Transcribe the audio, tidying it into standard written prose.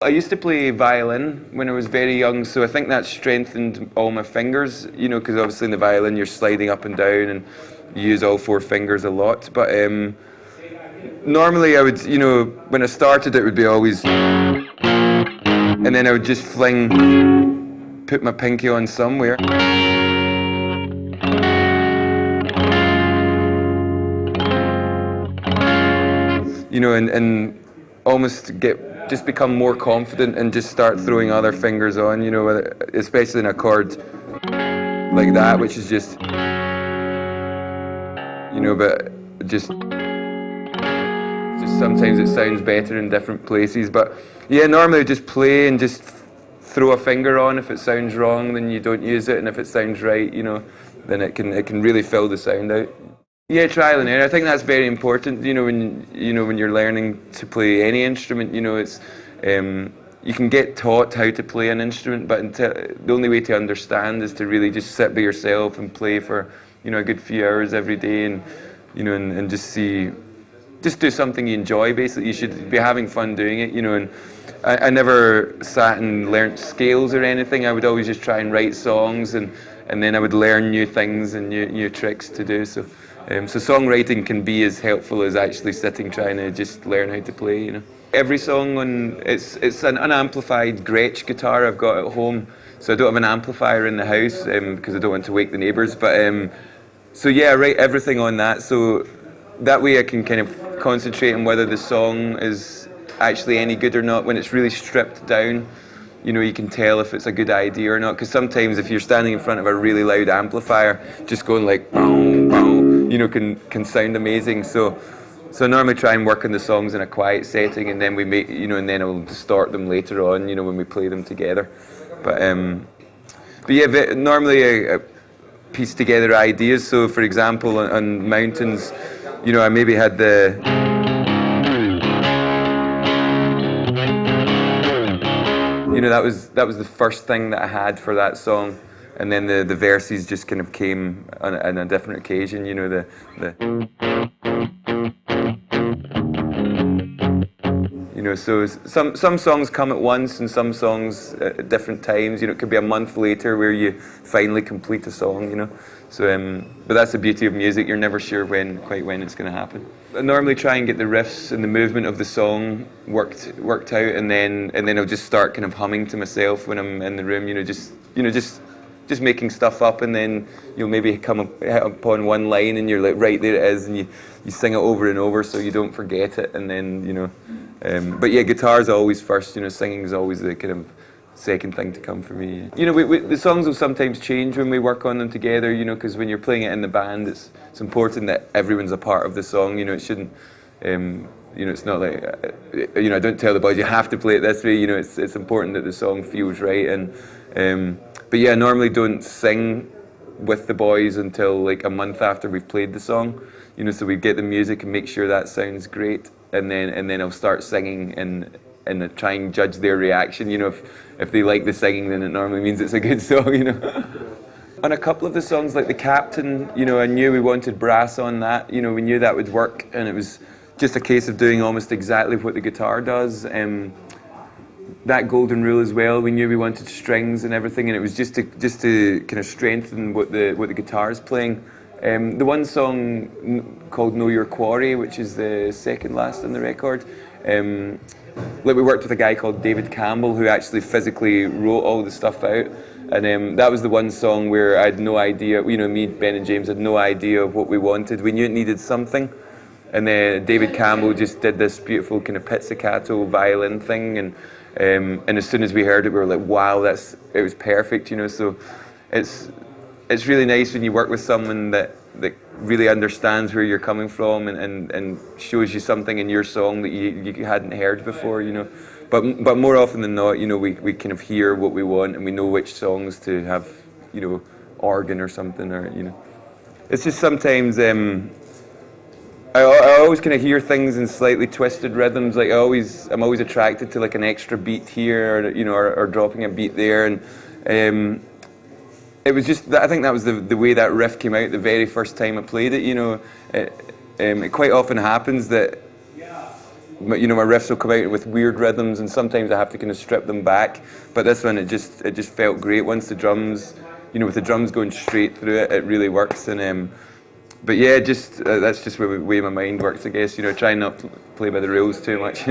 I used to play violin when I was very young, so I think that strengthened all my fingers, you know, because obviously in the violin you're sliding up and down and you use all four fingers a lot. But normally I would, you know, when I started it would be always, and then I would just put my pinky on somewhere. You know, and almost just become more confident and just start throwing other fingers on, you know, especially in a chord like that, which is just, you know, but just sometimes it sounds better in different places. But yeah, normally I just play and just throw a finger on. If it sounds wrong, then you don't use it, and if it sounds right, you know, then it can really fill the sound out. Yeah, trial and error. I think that's very important. You know, when you're learning to play any instrument, you know, it's you can get taught how to play an instrument, but the only way to understand is to really just sit by yourself and play for, you know, a good few hours every day, and you know, and just do something you enjoy. Basically, you should be having fun doing it. You know, and I never sat and learnt scales or anything. I would always just try and write songs, and then I would learn new things and new tricks to do. So songwriting can be as helpful as actually sitting trying to just learn how to play, you know. Every song it's an unamplified Gretsch guitar I've got at home, so I don't have an amplifier in the house because I don't want to wake the neighbours. But so yeah, I write everything on that, so that way I can kind of concentrate on whether the song is actually any good or not. When it's really stripped down, you know, you can tell if it's a good idea or not, because sometimes if you're standing in front of a really loud amplifier, just going like boom, boom, you know, can sound amazing. So I normally try and work on the songs in a quiet setting, and then we make, you know, and then I'll distort them later on, you know, when we play them together. But yeah, normally I piece together ideas. So for example, on Mountains, you know, I maybe had you know, that was the first thing that I had for that song, and then the verses just kind of came on a different occasion. You know, you know, so some songs come at once and some songs at different times. You know, it could be a month later where you finally complete a song. You know, so but that's the beauty of music. You're never sure quite when it's going to happen. I normally try and get the riffs and the movement of the song worked out, and then I'll just start kind of humming to myself when I'm in the room. You know, just making stuff up, and then you'll maybe hit upon one line and you're like, right, there it is, and you sing it over and over so you don't forget it, and then, you know. But yeah, guitar's always first. You know, singing is always the kind of second thing to come for me. You know, the songs will sometimes change when we work on them together, you know, because when you're playing it in the band, it's important that everyone's a part of the song. You know, it shouldn't, you know, it's not like, you know, I don't tell the boys you have to play it this way. You know, it's important that the song feels right. And but yeah, I normally don't sing with the boys until like a month after we've played the song. You know, so we get the music and make sure that sounds great, and then I'll start singing and try and judge their reaction. You know, if they like the singing, then it normally means it's a good song, you know. On a couple of the songs, like The Captain, you know, I knew we wanted brass on that. You know, we knew that would work, and it was just a case of doing almost exactly what the guitar does. That Golden Rule as well, we knew we wanted strings and everything, and it was just to kind of strengthen what the guitar is playing. The one song called Know Your Quarry, which is the second last on the record, like we worked with a guy called David Campbell who actually physically wrote all the stuff out, and that was the one song where I had no idea, you know, me, Ben and James had no idea of what we wanted. We knew it needed something, and then David Campbell just did this beautiful kind of pizzicato violin thing, and as soon as we heard it, we were like, wow, it was perfect, you know. So it's really nice when you work with someone that really understands where you're coming from and shows you something in your song that you hadn't heard before, you know. But more often than not, you know, we kind of hear what we want, and we know which songs to have, you know, organ or something, or, you know. It's just sometimes I always kind of hear things in slightly twisted rhythms. Like I'm always attracted to like an extra beat here, or, you know, or dropping a beat there, and it was just, I think that was the way that riff came out the very first time I played it. You know, it quite often happens that my riffs will come out with weird rhythms, and sometimes I have to kind of strip them back. But this one, it just felt great once the drums, with the drums going straight through it, it really works. And but yeah, just that's just the way my mind works, I guess. Trying not to play by the rules too much.